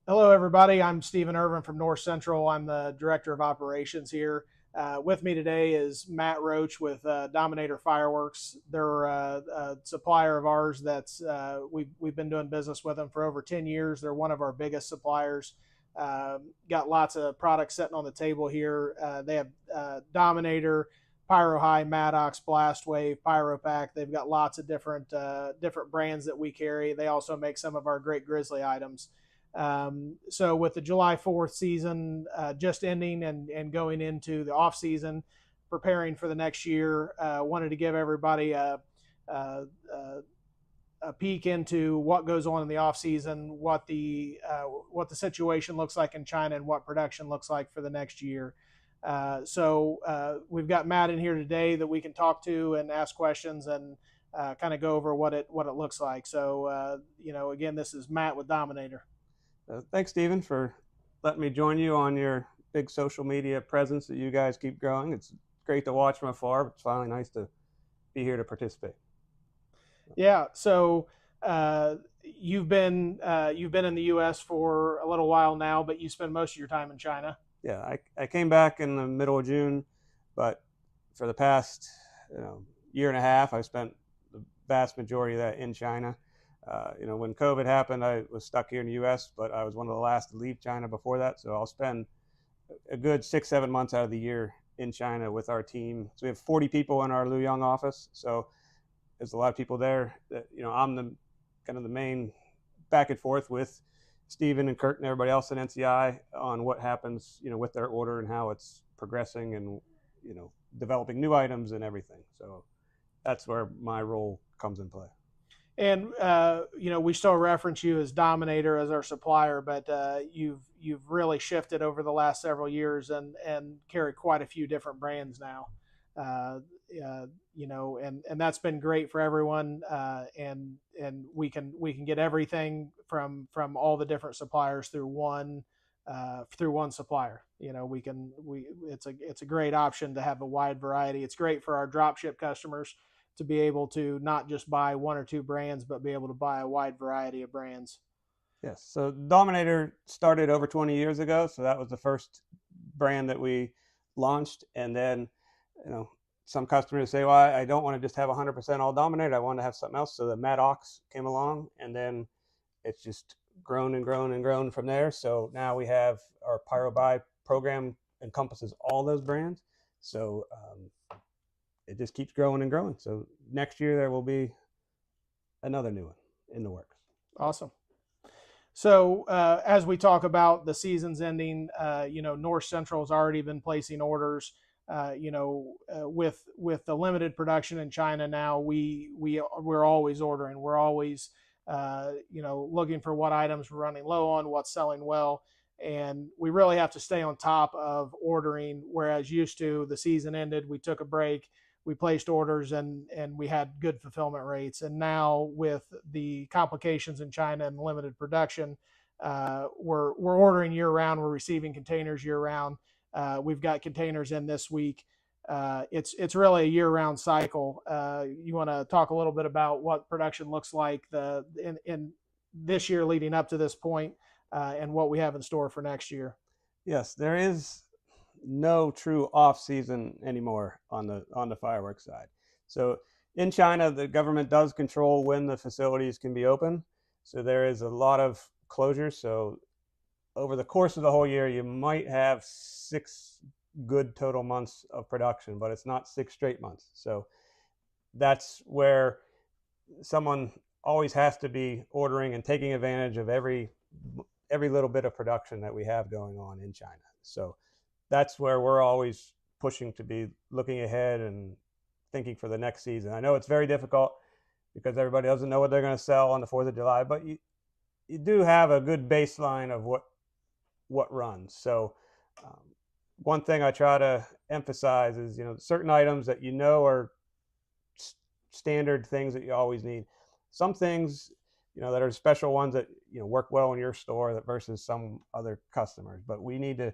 Hello, everybody. I'm Stephen Irvin from North Central. I'm the Director of Operations here. With me today is Matt Roach with Dominator Fireworks. They're a supplier of ours that's we've been doing business with them for over 10 years. They're one of our biggest suppliers. Got lots of products sitting on the table here. They have Dominator, Pyro High, Maddox, Blast Wave, Pyro Pack. They've got lots of different brands that we carry. They also make some of our great Grizzly items. So with the July 4th season just ending and going into the off season, preparing for the next year, wanted to give everybody a, a peek into what goes on in the off season, what the situation looks like in China, and what production looks like for the next year. So we've got Matt in here today that we can talk to and ask questions and kind of go over what it looks like. So again, this is Matt with Dominator. Thanks, Stephen, for letting me join you on your big social media presence that you guys keep growing. It's great to watch from afar, but it's finally nice to be here to participate. Yeah. So you've been in the U.S. for a little while now, but you spend most of your time in China. Yeah, I came back in the middle of June, but for the past year and a half, I spent the vast majority of that in China. When COVID happened, I was stuck here in the U.S., but I was one of the last to leave China before that. So I'll spend a good 6-7 months out of the year in China with our team. So we have 40 people in our Luoyang office. So there's a lot of people there. I'm the kind of the main back and forth with Stephen and Kurt and everybody else in NCI on what happens, with their order and how it's progressing and, developing new items and everything. So that's where my role comes in play. And we still reference you as Dominator as our supplier, but you've really shifted over the last several years and carry quite a few different brands now. And that's been great for everyone. And we can get everything from all the different suppliers through one supplier. It's a great option to have a wide variety. It's great for our dropship customers to be able to not just buy one or two brands, but be able to buy a wide variety of brands. Yes. So Dominator started over 20 years ago. So that was the first brand that we launched. And then, some customers say, well, I don't want to just have 100% all Dominator. I want to have something else. So the Maddox came along, and then it's just grown and grown and grown from there. So now we have our Pyro Buy program encompasses all those brands. So it just keeps growing and growing. So next year there will be another new one in the works. Awesome. So as we talk about the season's ending, North Central's already been placing orders. With the limited production in China now, we're always ordering. We're always looking for what items we're running low on, what's selling well, and we really have to stay on top of ordering. Whereas used to, the season ended, we took a break, we placed orders, and we had good fulfillment rates. And now with the complications in China and limited production, we're ordering year round. We're receiving containers year round. We've got containers in this week. It's really a year-round cycle. You want to talk a little bit about what production looks like in this year leading up to this point, and what we have in store for next year? Yes, there is no true off season anymore on the fireworks side. So in China, the government does control when the facilities can be open. So there is a lot of closures. So over the course of the whole year, you might have 6 good total months of production, but it's not 6 straight months. So that's where someone always has to be ordering and taking advantage of every little bit of production that we have going on in China. So that's where we're always pushing to be looking ahead and thinking for the next season. I know it's very difficult because everybody doesn't know what they're going to sell on the 4th of July, but you do have a good baseline of what runs. So one thing I try to emphasize is, certain items that are standard things that you always need. Some things, that are special ones that, work well in your store that versus some other customers. But we need a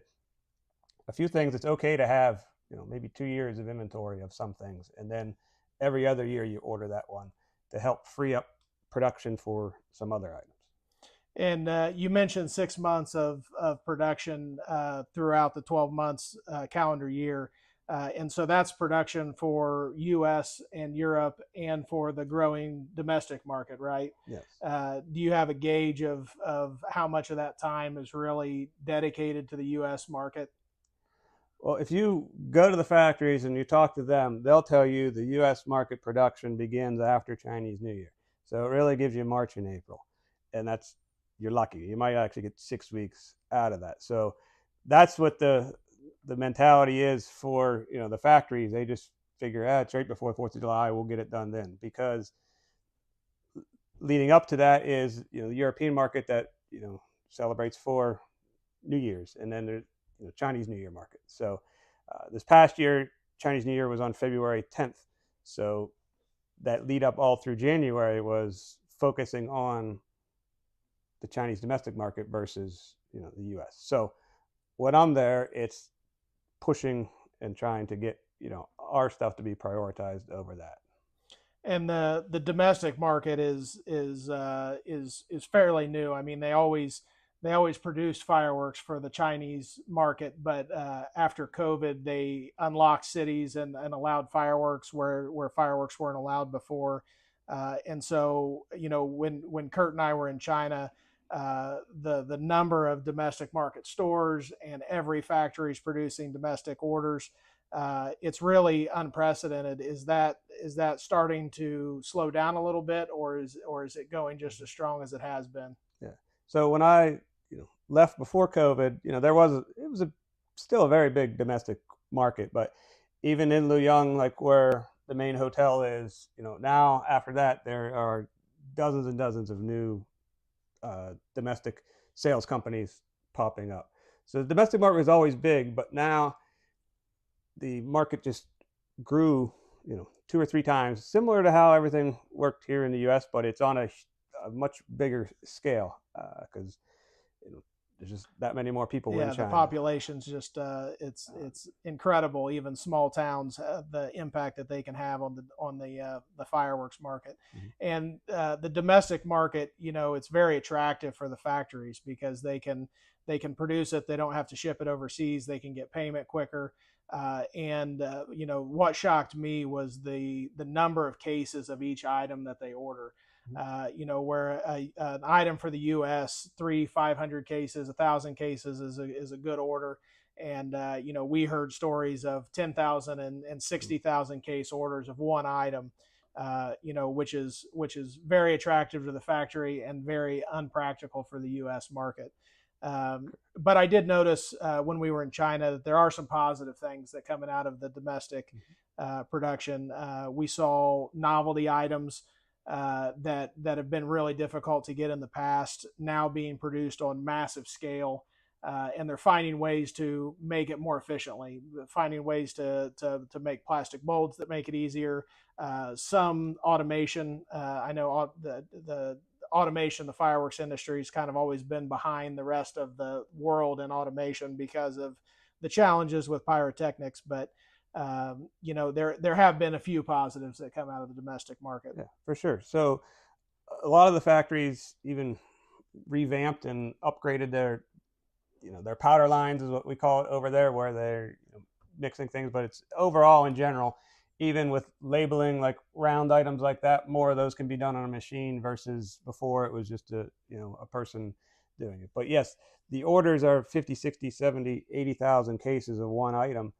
few things it's okay to have, maybe 2 years of inventory of some things. And then every other year you order that one to help free up production for some other items. And you mentioned 6 months of production throughout the 12 months calendar year. And so that's production for US and Europe and for the growing domestic market, right? Yes. Do you have a gauge of how much of that time is really dedicated to the US market? Well, if you go to the factories and you talk to them, they'll tell you the U.S. market production begins after Chinese New Year. So it really gives you March and April, and that's you're lucky. You might actually get 6 weeks out of that. So that's what the mentality is for the factories. They just figure out it's right before 4th of July. We'll get it done then, because leading up to that is the European market that celebrates 4 New Years, and then there's Chinese New Year market. So this past year, Chinese New Year was on February 10th. So that lead up all through January was focusing on the Chinese domestic market versus the U.S. So when I'm there, it's pushing and trying to get our stuff to be prioritized over that. And the domestic market is fairly new. I mean, they always produced fireworks for the Chinese market, but after COVID, they unlocked cities and allowed fireworks where fireworks weren't allowed before. And so, when Kurt and I were in China, the number of domestic market stores and every factory is producing domestic orders. It's really unprecedented. Is that starting to slow down a little bit, or is it going just as strong as it has been? Yeah. So when I left before COVID, it was still a very big domestic market, but even in Luoyang, like where the main hotel is, now after that there are dozens and dozens of new domestic sales companies popping up. So the domestic market was always big, but now the market just grew, 2 or 3 times, similar to how everything worked here in the U.S., but it's on a much bigger scale because there's just that many more people in Yeah, the China. population's just it's incredible. Even small towns, the impact that they can have on the fireworks market, Mm-hmm. and the domestic market. It's very attractive for the factories because they can produce it. They don't have to ship it overseas. They can get payment quicker. And what shocked me was the number of cases of each item that they order. Where an item for the U.S. 500 cases, 1,000 cases is a good order, and we heard stories of 10,000 and 60,000 case orders of one item, which is very attractive to the factory and very unpractical for the U.S. market. But I did notice when we were in China that there are some positive things that coming out of the domestic production. We saw novelty items that have been really difficult to get in the past now being produced on massive scale, and they're finding ways to make it more efficiently, finding ways to make plastic molds that make it easier. Some automation. I know the automation, the fireworks industry has kind of always been behind the rest of the world in automation because of the challenges with pyrotechnics, but there have been a few positives that come out of the domestic market. Yeah, for sure. So a lot of the factories even revamped and upgraded their powder lines, is what we call it over there, where they're mixing things. But it's overall in general, even with labeling like round items like that, more of those can be done on a machine versus before it was just a person doing it. But yes, the orders are 50, 60, 70, 80,000 cases of one item,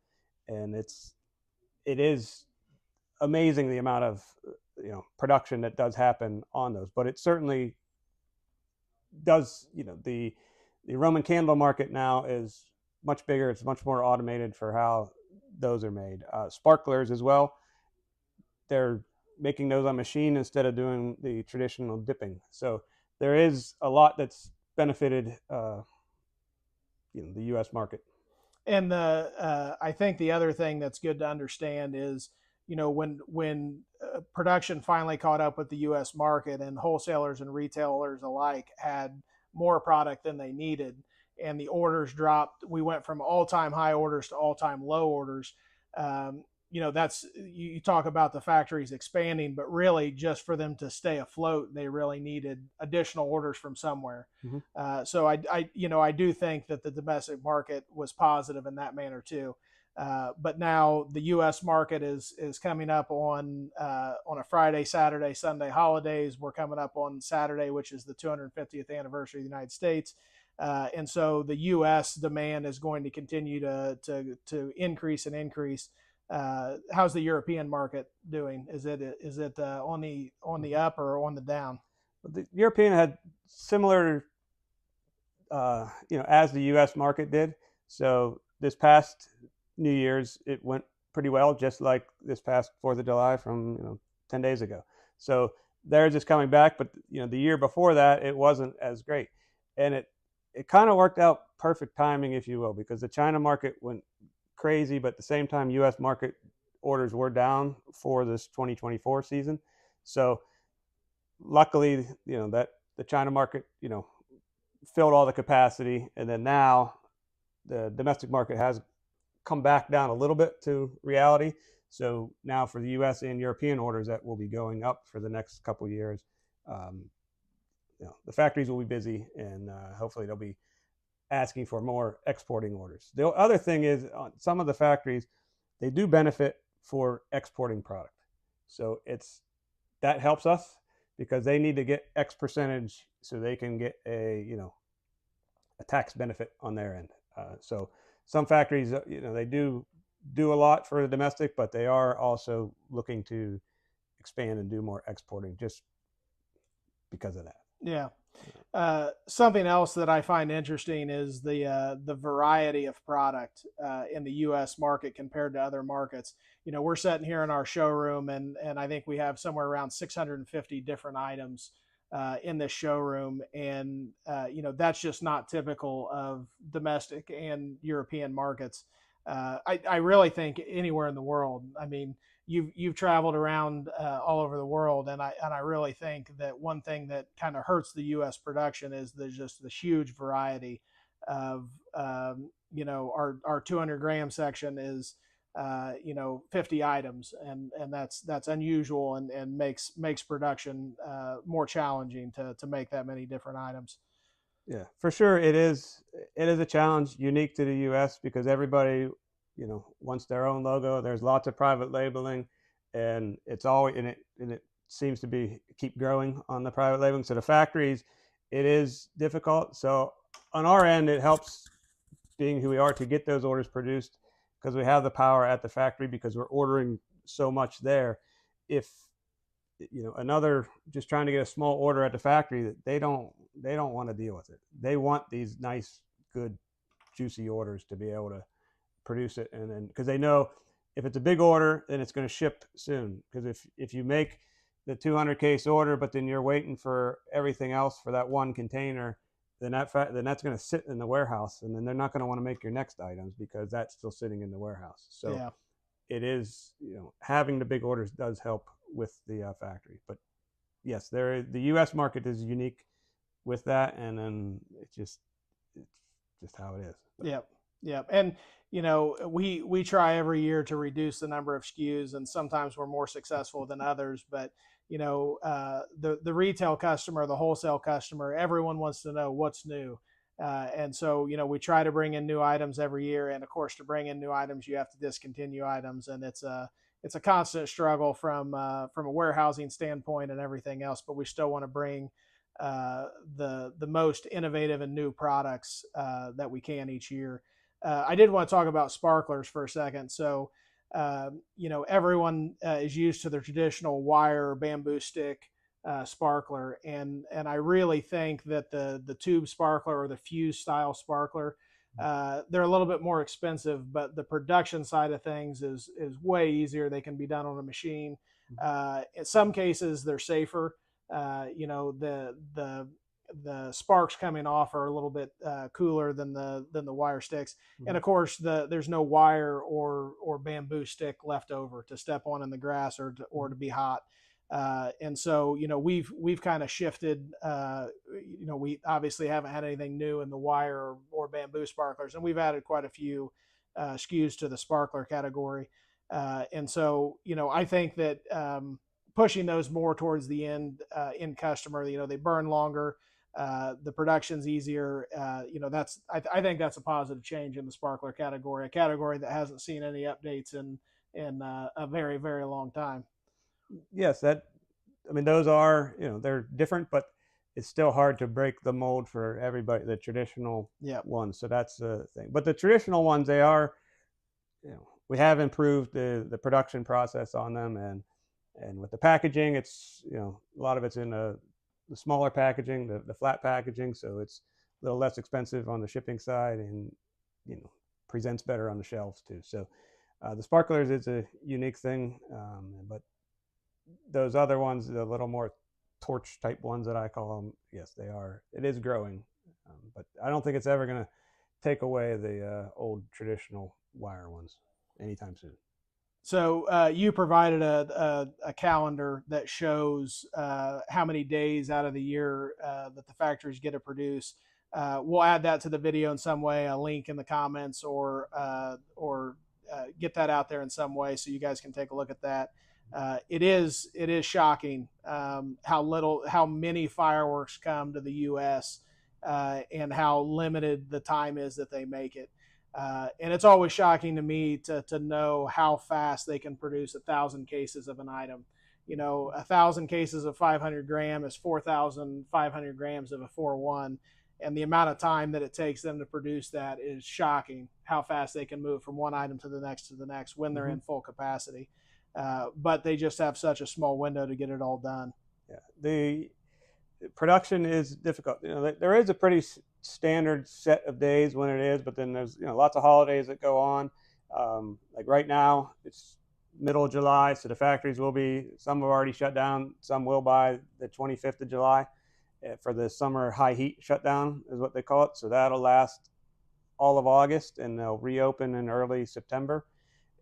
and it is amazing the amount of production that does happen on those. But it certainly does. The Roman candle market now is much bigger. It's much more automated for how those are made. Sparklers as well. They're making those on machine instead of doing the traditional dipping. So there is a lot that's benefited the U.S. market. And I think the other thing that's good to understand is, when production finally caught up with the U.S. market and wholesalers and retailers alike had more product than they needed, and the orders dropped. We went from all-time high orders to all-time low orders. that's you talk about the factories expanding, but really just for them to stay afloat, they really needed additional orders from somewhere. Mm-hmm. So I do think that the domestic market was positive in that manner too. But now the U.S. market is coming up on a Friday, Saturday, Sunday holidays. We're coming up on Saturday, which is the 250th anniversary of the United States, and so the U.S. demand is going to continue to increase and increase. How's the European market doing? Is it on the up or on the down? The European had similar, as the U.S. market did. So this past New Year's, it went pretty well, just like this past 4th of July from 10 days ago. So they're just coming back, but the year before that, it wasn't as great, and it kind of worked out perfect timing, if you will, because the China market went crazy, but at the same time, U.S. market orders were down for this 2024 season. So luckily, that the China market, filled all the capacity, and then now the domestic market has come back down a little bit to reality. So now for the U.S. and European orders, that will be going up for the next couple of years. The factories will be busy, and hopefully they'll be asking for more exporting orders. The other thing is, some of the factories, they do benefit for exporting product. So that helps us because they need to get X percentage so they can get a tax benefit on their end. So some factories, they do a lot for the domestic, but they are also looking to expand and do more exporting just because of that. Yeah. Something else that I find interesting is the variety of product in the U.S. market compared to other markets. We're sitting here in our showroom, and I think we have somewhere around 650 different items in this showroom, and that's just not typical of domestic and European markets. I really think anywhere in the world. I mean, you've traveled around all over the world, and I really think that one thing that kind of hurts the U.S. production is there's just the huge variety of our 200-gram section is 50 items, and that's unusual and makes production more challenging to make that many different items. Yeah, for sure. It is a challenge unique to the U.S. because everybody, wants their own logo. There's lots of private labeling, and it's always and it seems to keep growing on the private labeling. So the factories, it is difficult. So on our end, it helps being who we are to get those orders produced because we have the power at the factory because we're ordering so much there. If another just trying to get a small order at the factory, they don't want to deal with it. They want these nice, good, juicy orders to be able to produce it, and then because they know if it's a big order, then it's going to ship soon. Because if you make the 200 case order, but then you're waiting for everything else for that one container, then that's going to sit in the warehouse, and then they're not going to want to make your next items because that's still sitting in the warehouse. So yeah. It is, having the big orders does help with the factory. But yes, the U.S. market is unique with that, and then it's just how it is. Yep. And we try every year to reduce the number of SKUs, and sometimes we're more successful than others. But the retail customer, the wholesale customer, everyone wants to know what's new. And so, we try to bring in new items every year. And of course, to bring in new items, you have to discontinue items. And it's a constant struggle from a warehousing standpoint and everything else. But we still want to bring the most innovative and new products that we can each year. I did want to talk about sparklers for a second. So, everyone is used to the traditional wire or bamboo stick sparkler, and I really think that the tube sparkler or the fuse style sparkler, they're a little bit more expensive, but the production side of things is way easier. They can be done on a machine. In some cases, they're safer. The sparks coming off are a little bit cooler than the wire sticks, and of course there's no wire or bamboo stick left over to step on in the grass or to be hot. And so, we've kind of shifted. We obviously haven't had anything new in the wire or bamboo sparklers, and we've added quite a few SKUs to the sparkler category. And so, I think that pushing those more towards the end customer, they burn longer, the production's easier. I think that's a positive change in the sparkler category, a category that hasn't seen any updates in a very, very long time. Yes, those are, they're different, but it's still hard to break the mold for everybody, the traditional Yeah. ones. So that's the thing. But the traditional ones, they are, we have improved the production process on them, and with the packaging, it's, a lot of it's in the smaller packaging, the flat packaging, so it's a little less expensive on the shipping side, and presents better on the shelves too. So the sparklers is a unique thing, but those other ones, the little more torch type ones that I call them, yes, they are. It is growing, but I don't think it's ever going to take away the old traditional wire ones anytime soon. So you provided a calendar that shows how many days out of the year that the factories get to produce. We'll add that to the video in some way, a link in the comments, or get that out there in some way so you guys can take a look at that. It is shocking how many fireworks come to the U.S. And how limited the time is that they make it. And it's always shocking to me to know how fast they can produce 1,000 cases of an item. 1,000 cases of 500 gram is 4,500 grams of a 4-1. And the amount of time that it takes them to produce that is shocking, how fast they can move from one item to the next when they're in full capacity. But they just have such a small window to get it all done. Yeah, the production is difficult. There is a pretty standard set of days when it is, but then there's lots of holidays that go on. Like right now, it's middle of July, so the factories some have already shut down, some will by the 25th of July for the summer high heat shutdown is what they call it. So that'll last all of August, and they'll reopen in early September.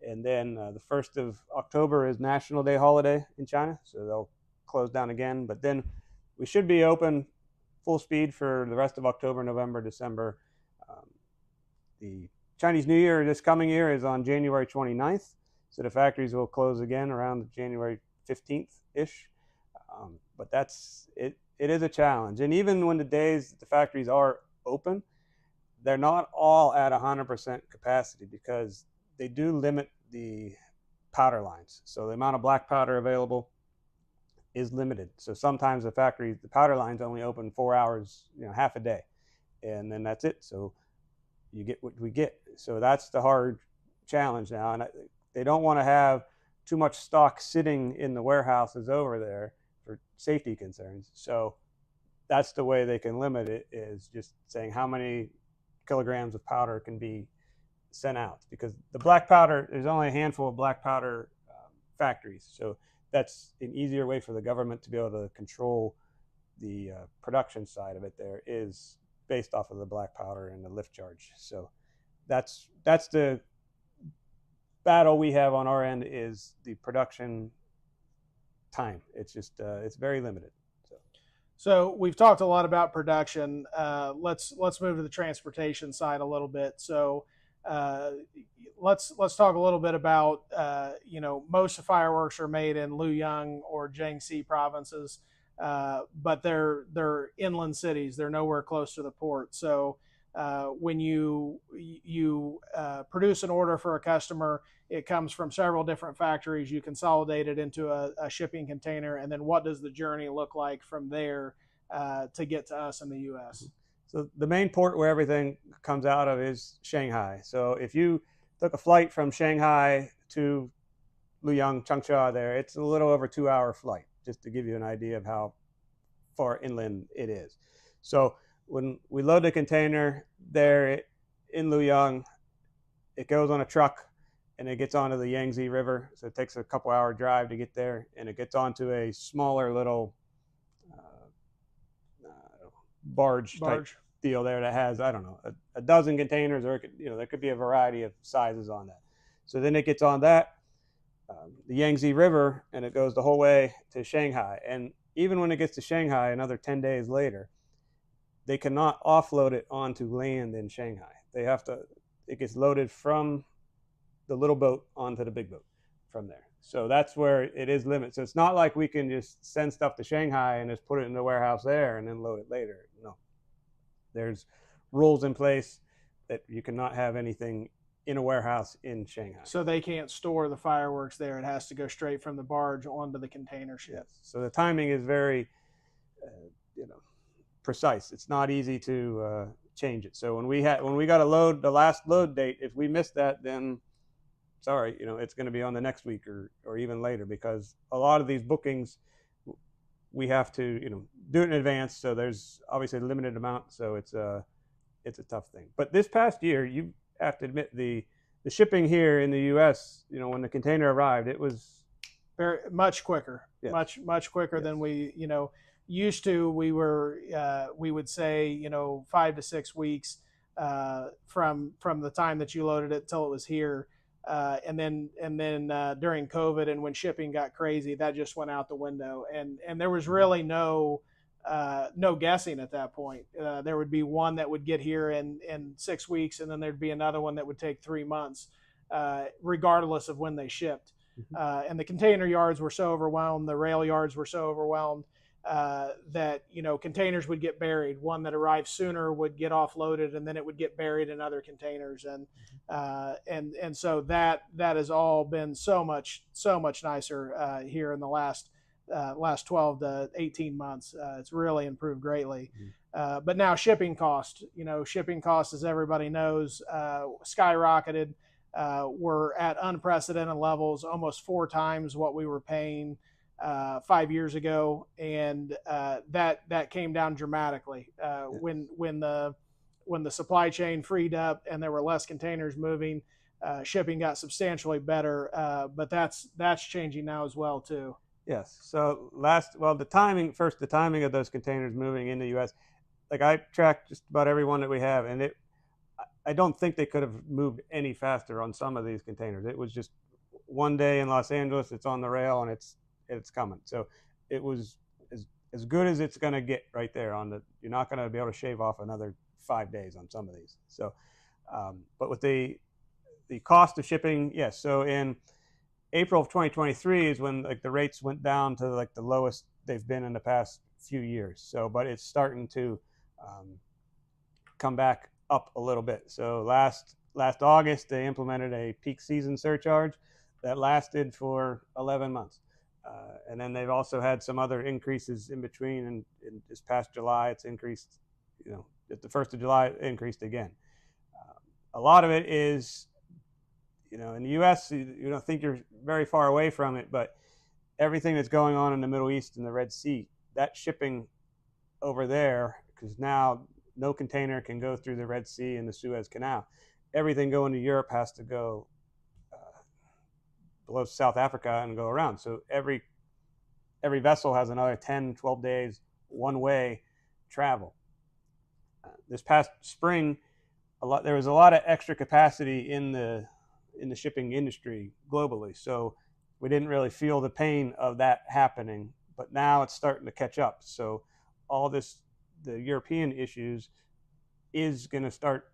And then the 1st of October is National Day holiday in China, so they'll close down again. But then we should be open full speed for the rest of October, November, December. The Chinese New Year this coming year is on January 29th, so the factories will close again around January 15th-ish. But it is a challenge. And even when the days the factories are open, they're not all at 100% capacity because they do limit the powder lines. So the amount of black powder available is limited. So sometimes the powder lines only open 4 hours, half a day, and then that's it. So you get what we get. So that's the hard challenge now. And they don't want to have too much stock sitting in the warehouses over there for safety concerns. So that's the way they can limit it, is just saying how many kilograms of powder can be sent out, because the black powder, there's only a handful of black powder factories. So that's an easier way for the government to be able to control the production side of it. There is based off of the black powder and the lift charge. So that's the battle we have on our end, is the production time. It's just it's very limited. So we've talked a lot about production. Let's move to the transportation side a little bit. So let's talk a little bit about most of fireworks are made in Luoyang or Jiangxi provinces, but they're inland cities. They're nowhere close to the port. So when you produce an order for a customer, it comes from several different factories. You consolidate it into a shipping container, and then what does the journey look like from there to get to us in the U.S.? So the main port where everything comes out of is Shanghai. So if you took a flight from Shanghai to Luoyang, Changsha there, it's a little over 2-hour flight, just to give you an idea of how far inland it is. So when we load the container there in Luoyang, it goes on a truck and it gets onto the Yangtze River. So it takes a couple-hour drive to get there, and it gets onto a smaller little barge type deal there that has, I don't know, a dozen containers, or there could be a variety of sizes on that. So then it gets on that, the Yangtze River, and it goes the whole way to Shanghai. And even when it gets to Shanghai, another 10 days later, they cannot offload it onto land in Shanghai. It gets loaded from the little boat onto the big boat. from there. So that's where it is limited. So it's not like we can just send stuff to Shanghai and just put it in the warehouse there and then load it later. No, there's rules in place that you cannot have anything in a warehouse in Shanghai. So they can't store the fireworks there. It has to go straight from the barge onto the container ship. Yes. So the timing is very, precise. It's not easy to change it. So when we got to load the last load date, if we missed that, then sorry, it's going to be on the next week or even later, because a lot of these bookings we have to do it in advance. So there's obviously a limited amount. So it's a tough thing. But this past year, you have to admit the shipping here in the U.S. When the container arrived, it was very much quicker, yes. much quicker yes. than we used to. We would say 5 to 6 weeks from the time that you loaded it till it was here. And then during COVID and when shipping got crazy, that just went out the window. And there was really no guessing at that point. There would be one that would get here in 6 weeks, and then there'd be another one that would take 3 months, regardless of when they shipped. And the container yards were so overwhelmed, the rail yards were so overwhelmed that containers would get buried. One that arrived sooner would get offloaded, and then it would get buried in other containers. And so that has all been so much nicer here in the last 12 to 18 months. It's really improved greatly. But now shipping cost, as everybody knows, skyrocketed. We're at unprecedented levels, almost 4 times what we were paying 5 years ago, and that came down dramatically when the supply chain freed up and there were less containers moving. Shipping got substantially better, but that's changing now as well too. Yes. So the timing of those containers moving in the U.S. Like I tracked just about every one that we have, and I don't think they could have moved any faster on some of these containers. It was just one day in Los Angeles, it's on the rail and it's coming. So it was as good as it's going to get right there you're not going to be able to shave off another 5 days on some of these. So, but with the cost of shipping, yes. So in April of 2023 is when the rates went down to the lowest they've been in the past few years. So, but it's starting to come back up a little bit. So last August they implemented a peak season surcharge that lasted for 11 months. And then they've also had some other increases in between. And in this past July, it's increased, at the 1st of July, it increased again. A lot of it is, in the U.S., you don't think you're very far away from it, but everything that's going on in the Middle East and the Red Sea, that shipping over there, because now no container can go through the Red Sea and the Suez Canal. Everything going to Europe has to go below South Africa and go around. So every vessel has another 10, 12 days one-way travel. This past spring, there was a lot of extra capacity in the shipping industry globally. So we didn't really feel the pain of that happening, but now it's starting to catch up. So all the European issues is going to start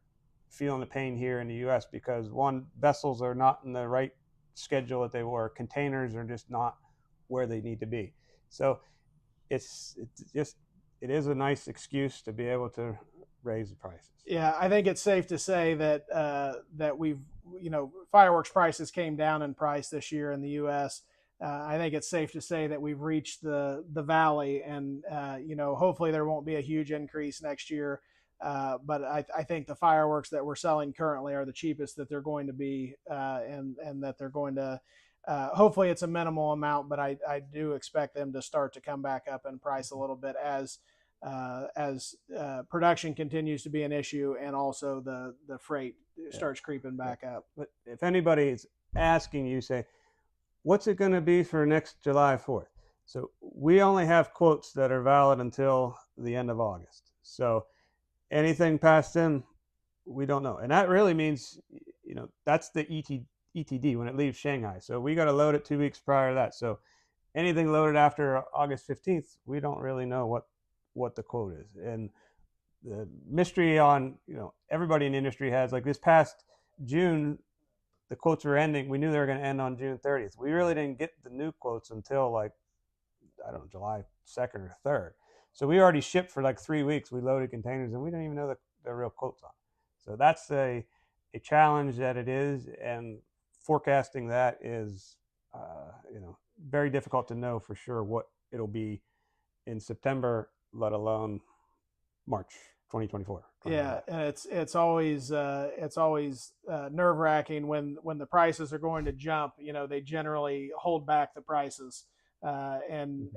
feeling the pain here in the U.S. because vessels are not in the right schedule that they were. Containers are just not where they need to be. So it is a nice excuse to be able to raise the prices. Yeah, I think it's safe to say that that we've fireworks prices came down in price this year in the U.S. I think it's safe to say that we've reached the valley, and hopefully there won't be a huge increase next year. But I think the fireworks that we're selling currently are the cheapest that they're going to be, and that they're going to. Hopefully it's a minimal amount, but I do expect them to start to come back up in price a little bit as production continues to be an issue, and also the freight starts creeping back up. But if anybody is asking you, say, what's it going to be for next July 4th? So we only have quotes that are valid until the end of August. So anything past then, we don't know. And that really means, that's the ETD when it leaves Shanghai. So we got to load it 2 weeks prior to that. So anything loaded after August 15th, we don't really know what the quote is. And the mystery on, everybody in the industry has, like this past June, the quotes were ending. We knew they were going to end on June 30th. We really didn't get the new quotes until like, I don't know, July 2nd or 3rd. So we already shipped for like 3 weeks. We loaded containers and we didn't even know the real quotes on. So that's a challenge that it is, and forecasting that is, very difficult to know for sure what it'll be in September, let alone March 2024. Yeah, and it's always nerve wracking when the prices are going to jump. They generally hold back the prices, and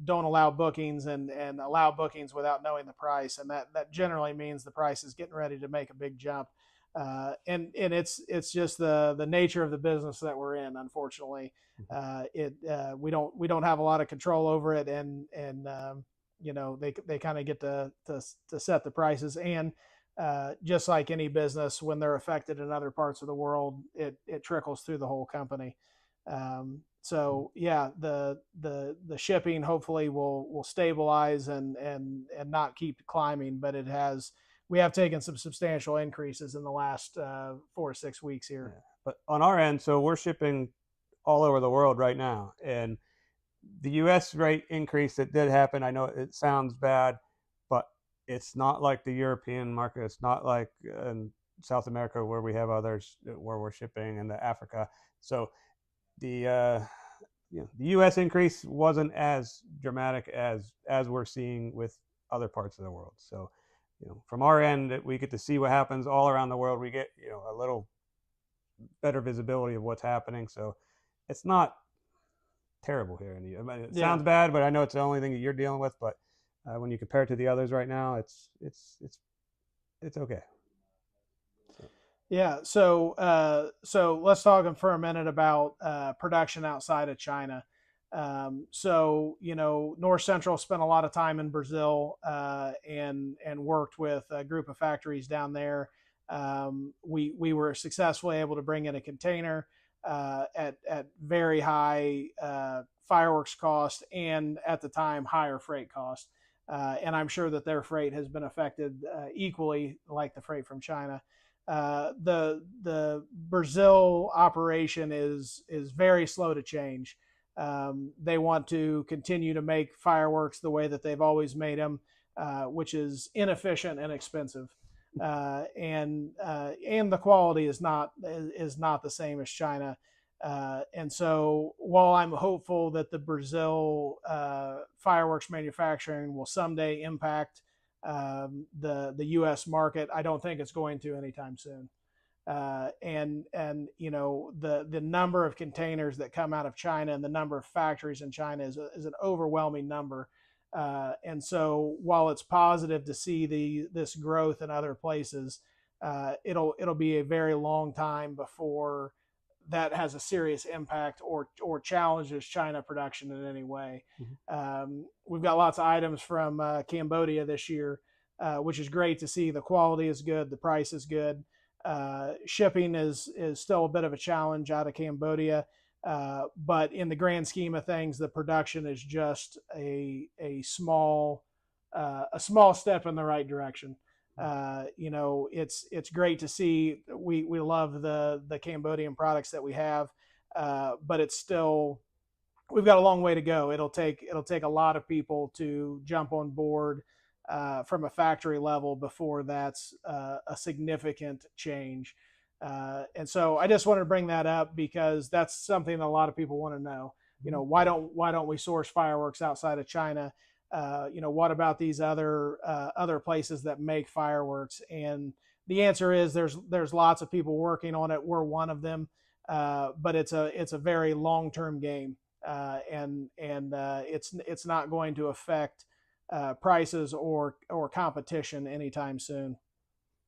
don't allow bookings, and allow bookings without knowing the price, and that generally means the price is getting ready to make a big jump. And it's just the nature of the business that we're in. Unfortunately, we don't have a lot of control over it, and they kind of get to set the prices, and just like any business, when they're affected in other parts of the world, it trickles through the whole company. So yeah, the shipping hopefully will stabilize and not keep climbing, but we have taken some substantial increases in the last 4 to 6 weeks here. Yeah. But on our end, so we're shipping all over the world right now, and the U.S. rate increase that did happen, I know it sounds bad, but it's not like the European market. It's not like in South America where we have others where we're shipping, and the Africa. So the U.S. increase wasn't as dramatic as we're seeing with other parts of the world. So from our end, we get to see what happens all around the world. We get a little better visibility of what's happening. So it's not terrible here in the. I mean, it sounds bad, but I know it's the only thing that you're dealing with. But when you compare it to the others right now, it's okay. Yeah. So let's talk for a minute about production outside of China. So North Central spent a lot of time in Brazil, and worked with a group of factories down there. We were successfully able to bring in a container at very high fireworks cost, and at the time higher freight cost. And I'm sure that their freight has been affected equally like the freight from China. The Brazil operation is very slow to change. They want to continue to make fireworks the way that they've always made them, which is inefficient and expensive. And the quality is not the same as China. And so while I'm hopeful that the Brazil fireworks manufacturing will someday impact the U.S. market, I don't think it's going to anytime soon. And the number of containers that come out of China and the number of factories in China is an overwhelming number. And so while it's positive to see this growth in other places, it'll be a very long time before that has a serious impact or challenges China production in any way. We've got lots of items from Cambodia this year, which is great to see. The quality is good, the price is good. Shipping is still a bit of a challenge out of Cambodia, but in the grand scheme of things, the production is just a small step in the right direction. It's great to see. We love the Cambodian products that we have, but we've got a long way to go. It'll take a lot of people to jump on board from a factory level before that's a significant change. And so I just wanted to bring that up because that's something that a lot of people want to know. Why don't we source fireworks outside of China? What about these other places that make fireworks? And the answer is there's lots of people working on it. We're one of them, but it's a very long-term game, and it's not going to affect prices or competition anytime soon.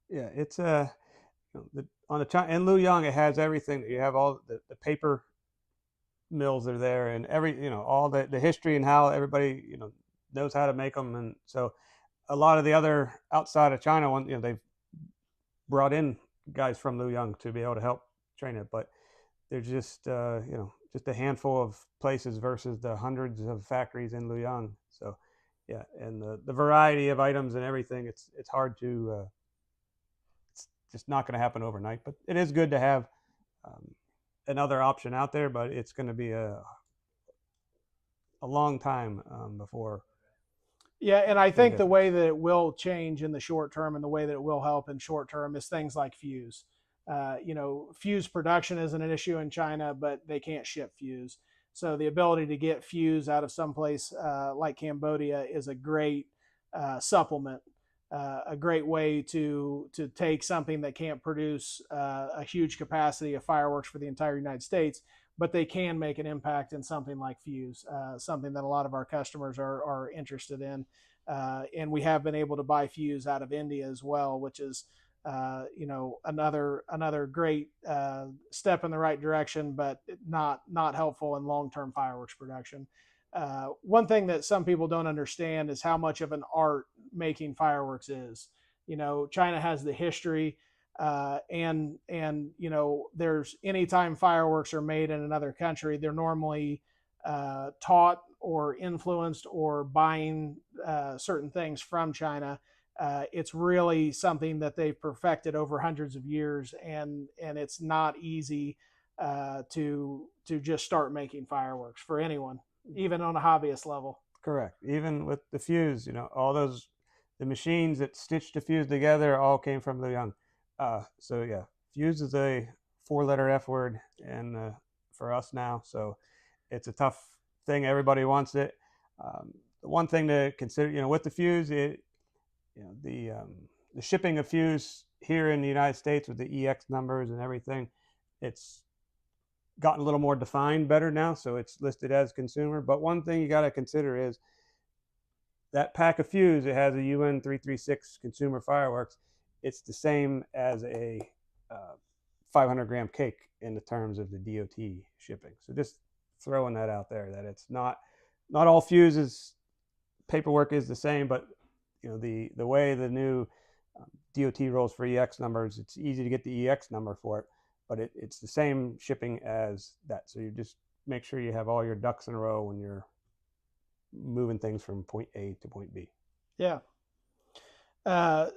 Yeah, it's on the in Luoyang, it has everything. You have all the paper mills are there, and all the history and how everybody knows how to make them. And so a lot of the other outside of China one, they've brought in guys from Luoyang to be able to help train it, but there's just just a handful of places versus the hundreds of factories in Luoyang. So and the variety of items and everything, it's hard to just not going to happen overnight. But it is good to have another option out there, but it's going to be a long time before. Yeah, and I think the way that it will change in the short term and the way that it will help in short term is things like fuse. Fuse production isn't an issue in China, but they can't ship fuse. So the ability to get fuse out of someplace like Cambodia is a great supplement, a great way to take something that can't produce a huge capacity of fireworks for the entire United States, but they can make an impact in something like fuse, something that a lot of our customers are interested in. And we have been able to buy fuse out of India as well, which is another great step in the right direction, but not helpful in long-term fireworks production. One thing that some people don't understand is how much of an art making fireworks is. China has the history, and there's anytime fireworks are made in another country, they're normally taught or influenced or buying certain things from China. It's really something that they've perfected over hundreds of years, and it's not easy to just start making fireworks for anyone, even on a hobbyist level. Correct. Even with the fuse, all the machines that stitched the fuse together all came from Liang. So yeah, fuse is a 4-letter F word, and for us now, so it's a tough thing. Everybody wants it. The one thing to consider, with the fuse, the shipping of fuse here in the United States with the EX numbers and everything, it's gotten a little more defined better now, so it's listed as consumer. But one thing you got to consider is that pack of fuse, it has a UN 336 consumer fireworks. It's the same as a 500-gram cake in the terms of the DOT shipping. So just throwing that out there, that it's not all fuses paperwork is the same, but the way the new DOT rolls for EX numbers, it's easy to get the EX number for it, but it's the same shipping as that. So you just make sure you have all your ducks in a row when you're moving things from point A to point B. Yeah.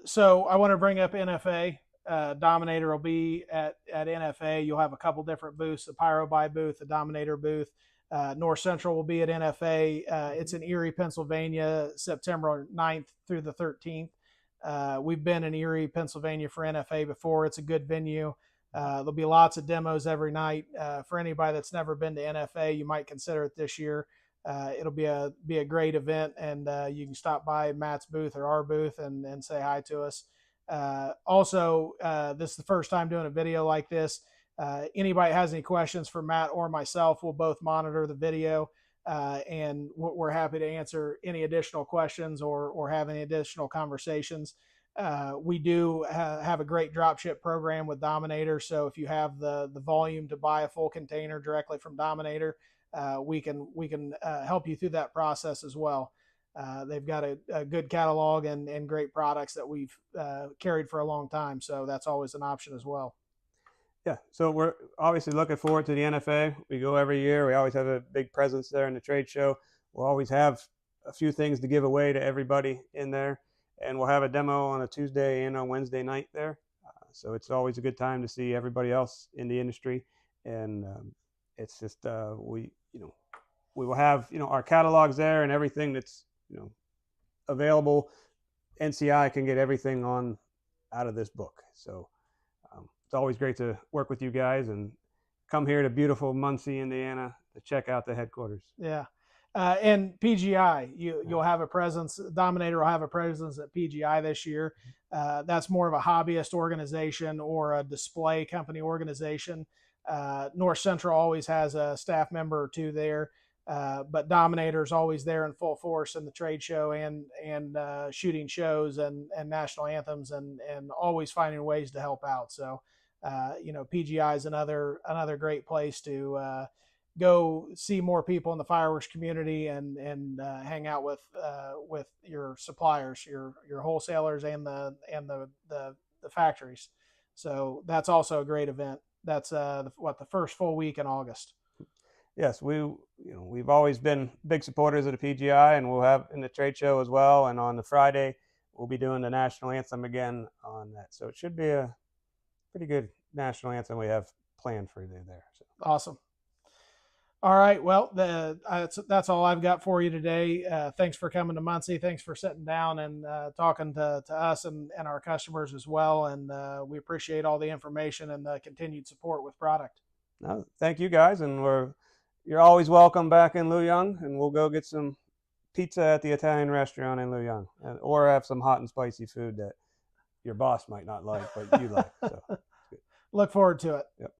So I want to bring up NFA. Dominator will be at NFA. You'll have a couple different booths, the Pyro Buy booth, the Dominator booth. North Central will be at NFA. It's in Erie, Pennsylvania, September 9th through the 13th. We've been in Erie, Pennsylvania for NFA before. It's a good venue. There'll be lots of demos every night. For anybody that's never been to NFA, you might consider it this year. It'll be a great event, and you can stop by Matt's booth or our booth and say hi to us. Also, this is the first time doing a video like this. Anybody has any questions for Matt or myself, we'll both monitor the video, and we're happy to answer any additional questions or have any additional conversations. We do have a great dropship program with Dominator, so if you have the volume to buy a full container directly from Dominator, we can help you through that process as well. They've got a good catalog and great products that we've carried for a long time, so that's always an option as well. Yeah, so we're obviously looking forward to the NFA. We go every year. We always have a big presence there in the trade show. We'll always have a few things to give away to everybody in there, and we'll have a demo on a Tuesday and on Wednesday night there. So it's always a good time to see everybody else in the industry, and it's just we will have our catalogs there and everything that's available. NCI can get everything out of this book, so it's always great to work with you guys and come here to beautiful Muncie, Indiana, to check out the headquarters. Yeah, and PGI, you'll have a presence. Dominator will have a presence at PGI this year. That's more of a hobbyist organization or a display company organization. North Central always has a staff member or two there, but Dominator is always there in full force in the trade show and shooting shows and national anthems and always finding ways to help out. So, PGI is another great place to go see more people in the fireworks community and hang out with your suppliers, your wholesalers and the factories. So that's also a great event. That's the first full week in August. Yes, we've always been big supporters of the PGI, and we'll have in the trade show as well. And on the Friday, we'll be doing the national anthem again on that. So it should be a pretty good national anthem we have planned for you there. So. Awesome. All right. Well, that's all I've got for you today. Thanks for coming to Muncie. Thanks for sitting down and talking to us and our customers as well. And we appreciate all the information and the continued support with product. No, thank you guys, and you're always welcome back in Luoyang, and we'll go get some pizza at the Italian restaurant in Luoyang, or have some hot and spicy food that your boss might not like, but you like. So look forward to it. Yep.